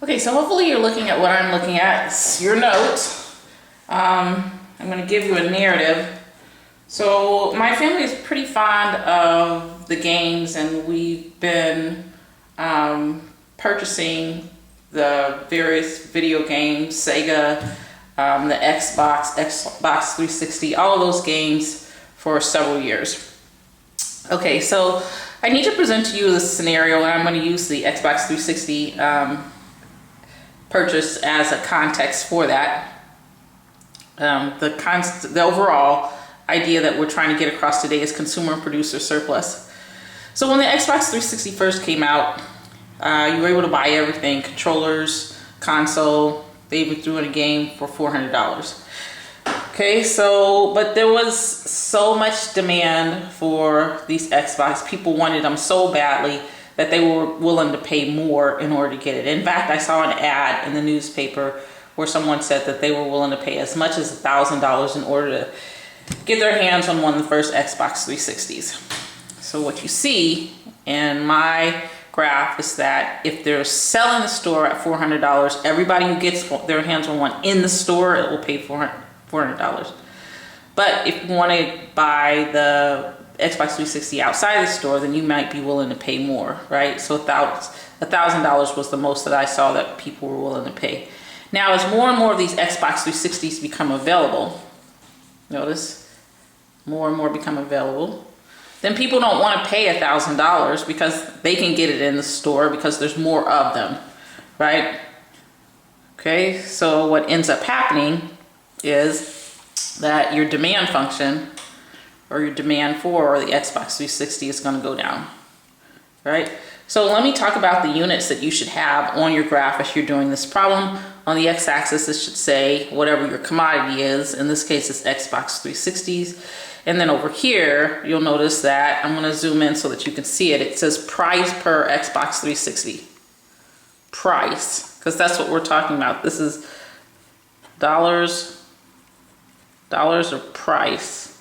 Okay, so hopefully you're looking at what I'm looking at. It's your note. I'm going to give you a narrative. So my family is pretty fond of the games, and we've been purchasing the various video games, Sega, the Xbox 360, all of those games for several years. Okay, so I need to present to you this scenario, and I'm going to use the Xbox 360 purchase as a context for that. The overall idea that we're trying to get across today is consumer and producer surplus. So when the Xbox 360 first came out, you were able to buy everything, controllers, console, they even threw in a game for $400. Okay, so, but there was so much demand for these Xbox. People wanted them so badly that they were willing to pay more in order to get it. In fact, I saw an ad in the newspaper where someone said that they were willing to pay as much as $1,000 in order to get their hands on one of the first Xbox 360s. So what you see in my graph is that if they're selling the store at $400, everybody who gets their hands on one in the store, it will pay $400. But if you want to buy the Xbox 360 outside the store, then you might be willing to pay more, right? So $1,000 was the most that I saw that people were willing to pay. Now, as more and more of these Xbox 360s become available, notice more and more become available, then people don't want to pay $1,000 because they can get it in the store because there's more of them, right? Okay, so what ends up happening is that your demand function or your demand for the Xbox 360 is going to go down, right? So let me talk about the units that you should have on your graph as you're doing this problem. On the x-axis, it should say whatever your commodity is. In this case, it's Xbox 360s. And then over here, you'll notice that, I'm going to zoom in so that you can see it. It says price per Xbox 360. Price, because that's what we're talking about. This is dollars or price,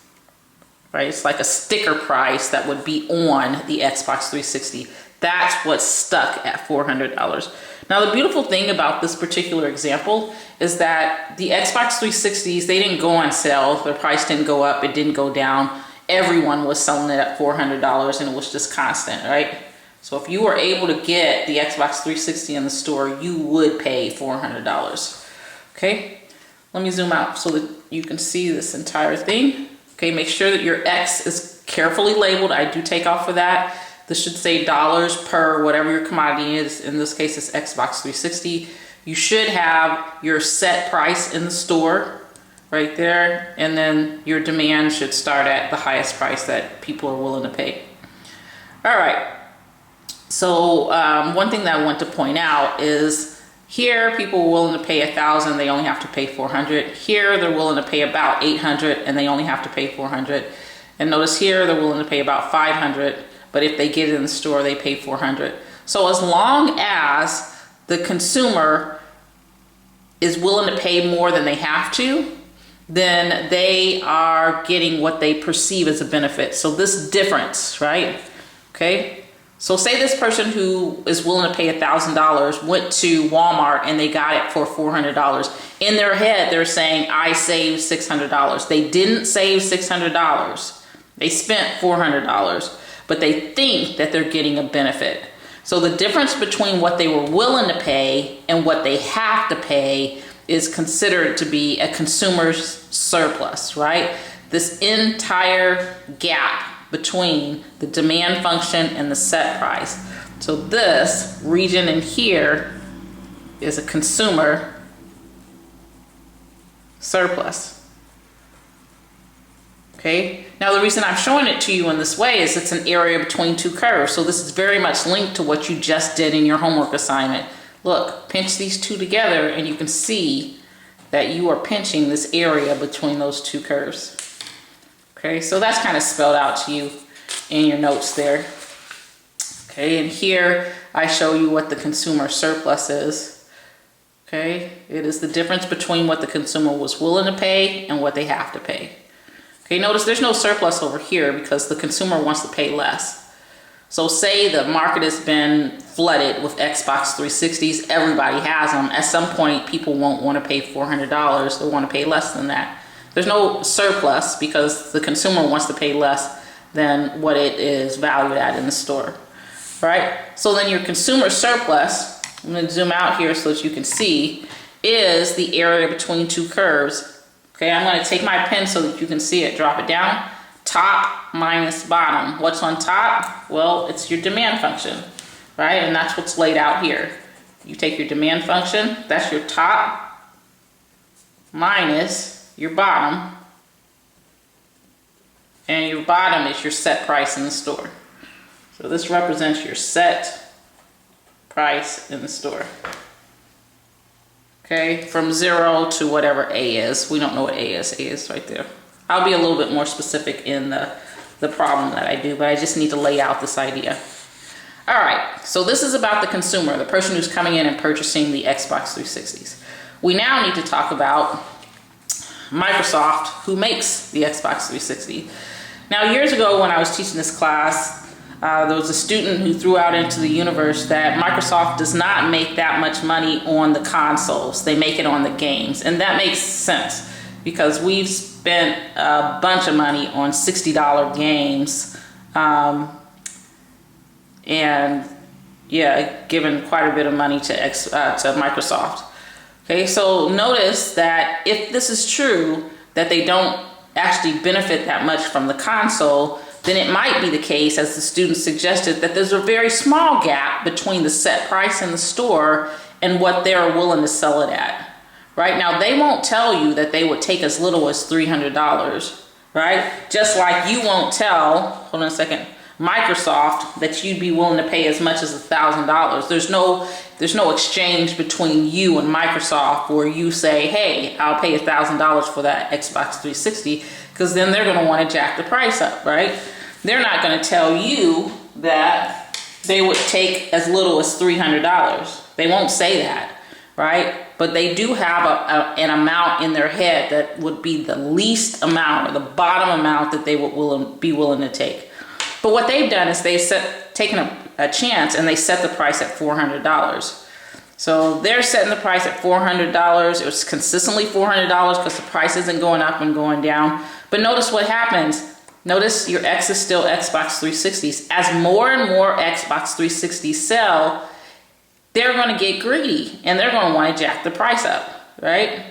right? It's like a sticker price that would be on the Xbox 360. That's what's stuck at $400. Now, the beautiful thing about this particular example is that the Xbox 360s, they didn't go on sale. Their price didn't go up. It didn't go down. Everyone was selling it at $400 and it was just constant, right? So if you were able to get the Xbox 360 in the store, you would pay $400. Okay, let me zoom out so that you can see this entire thing. Okay, make sure that your X is carefully labeled. I do take off for that. This should say dollars per whatever your commodity is. In this case, it's Xbox 360. You should have your set price in the store right there. And then your demand should start at the highest price that people are willing to pay. All right. So one thing that I want to point out is here people are willing to pay $1,000. They only have to pay $400. Here they're willing to pay about $800 and they only have to pay $400. And notice here they're willing to pay about $500. But if they get it in the store, they pay $400. So as long as the consumer is willing to pay more than they have to, then they are getting what they perceive as a benefit. So this difference, right? Okay. So say this person who is willing to pay $1,000 went to Walmart and they got it for $400. In their head, they're saying, I saved $600. They didn't save $600. They spent $400. But they think that they're getting a benefit. So the difference between what they were willing to pay and what they have to pay is considered to be a consumer's surplus, right? This entire gap between the demand function and the set price. So this region in here is a consumer surplus. Okay. Now the reason I'm showing it to you in this way is it's an area between two curves. So this is very much linked to what you just did in your homework assignment. Look, pinch these two together and you can see that you are pinching this area between those two curves. Okay, so that's kind of spelled out to you in your notes there. Okay, and here I show you what the consumer surplus is. Okay, it is the difference between what the consumer was willing to pay and what they have to pay. Okay, notice there's no surplus over here because the consumer wants to pay less. So say the market has been flooded with Xbox 360s. Everybody has them. At some point, people won't want to pay $400. They'll want to pay less than that. There's no surplus because the consumer wants to pay less than what it is valued at in the store, right? So then your consumer surplus, I'm going to zoom out here so that you can see, is the area between two curves. Okay, I'm going to take my pen so that you can see it. Drop it down. Top minus bottom. What's on top? Well, it's your demand function, right? And that's what's laid out here. You take your demand function, that's your top minus your bottom, and your bottom is your set price in the store. So this represents your set price in the store. Okay, from 0 to whatever A is. We don't know what A is. A is right there. I'll be a little bit more specific in the problem that I do, but I just need to lay out this idea. All right, so this is about the consumer, the person who's coming in and purchasing the Xbox 360s. We now need to talk about Microsoft, who makes the Xbox 360. Now, years ago when I was teaching this class, there was a student who threw out into the universe that Microsoft does not make that much money on the consoles. They make it on the games. And that makes sense because we've spent a bunch of money on $60 games. And yeah, given quite a bit of money to Microsoft. Okay, so notice that if this is true, that they don't actually benefit that much from the console, then it might be the case, as the student suggested, that there's a very small gap between the set price in the store and what they're willing to sell it at. Right now, they won't tell you that they would take as little as $300, right? Just like you won't tell, hold on a second, Microsoft that you'd be willing to pay as much as $1,000. There's no exchange between you and Microsoft where you say, hey, I'll pay $1,000 for that Xbox 360, because then they're going to want to jack the price up, right? They're not going to tell you that they would take as little as $300. They won't say that, right? But they do have an amount in their head that would be the least amount or the bottom amount that they would be willing to take. But what they've done is they've taken a chance and they set the price at $400. So they're setting the price at $400. It was consistently $400 because the price isn't going up and going down. But notice what happens. Notice your X is still Xbox 360s. As more and more Xbox 360s sell, they're going to get greedy and they're going to want to jack the price up, right?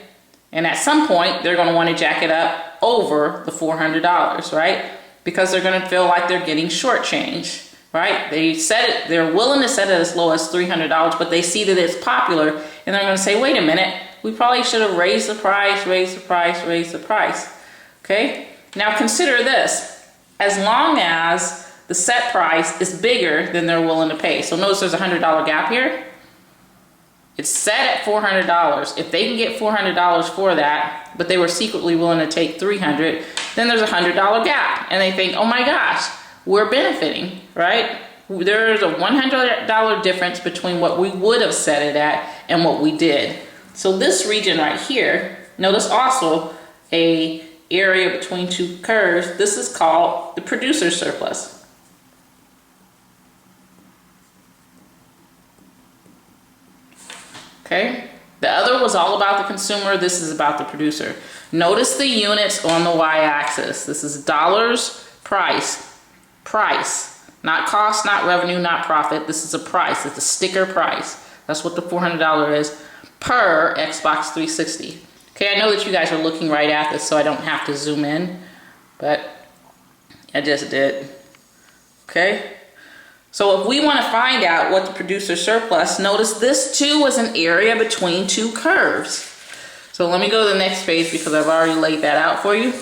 And at some point, they're going to want to jack it up over the $400, right? Because they're going to feel like they're getting shortchanged, right? They set it, they're willing to set it as low as $300, but they see that it's popular and they're going to say, wait a minute, we probably should have raised the price, okay? Now consider this, as long as the set price is bigger than they're willing to pay. So notice there's a $100 gap here. It's set at $400. If they can get $400 for that, but they were secretly willing to take $300, then there's a $100 gap. And they think, oh my gosh, we're benefiting, right? There's a $100 difference between what we would have set it at and what we did. So this region right here, notice also a area between two curves. This is called the producer surplus. Okay, the other was all about the consumer. This is about the producer. Notice the units on the y-axis. This is dollars, price, not cost, not revenue, not profit. This is a price. It's a sticker price. That's what the $400 is per Xbox 360. Okay, I know that you guys are looking right at this, so I don't have to zoom in, but I just did. Okay. So if we want to find out what the producer surplus, notice this too is an area between two curves. So let me go to the next page because I've already laid that out for you.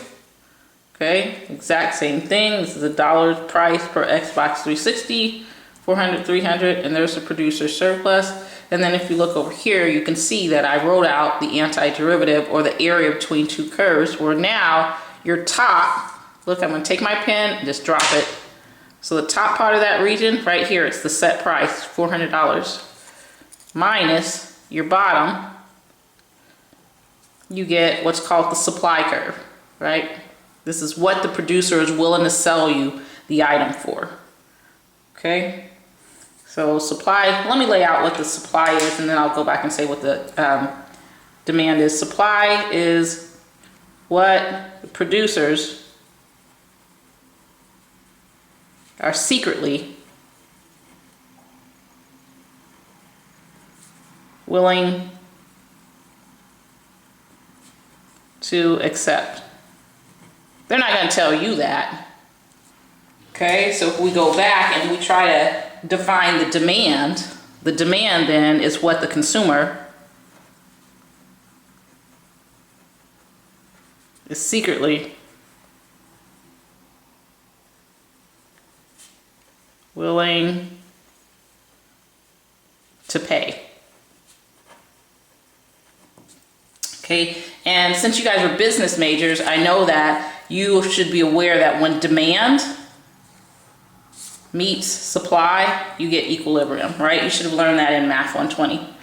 Okay, exact same thing. This is a dollar price per Xbox 360, 400, 300, and there's the producer surplus. And then if you look over here, you can see that I wrote out the antiderivative or the area between two curves where now your top, look, I'm going to take my pen and just drop it. So the top part of that region, right here, it's the set price, $400, minus your bottom, you get what's called the supply curve, right? This is what the producer is willing to sell you the item for, okay? So supply, let me lay out what the supply is and then I'll go back and say what the demand is. Supply is what the producers are secretly willing to accept. They're not going to tell you that. Okay, so if we go back and we try to define the demand then is what the consumer is secretly willing to pay. Okay, and since you guys are business majors, I know that you should be aware that when demand meets supply, you get equilibrium, right? You should have learned that in Math 120.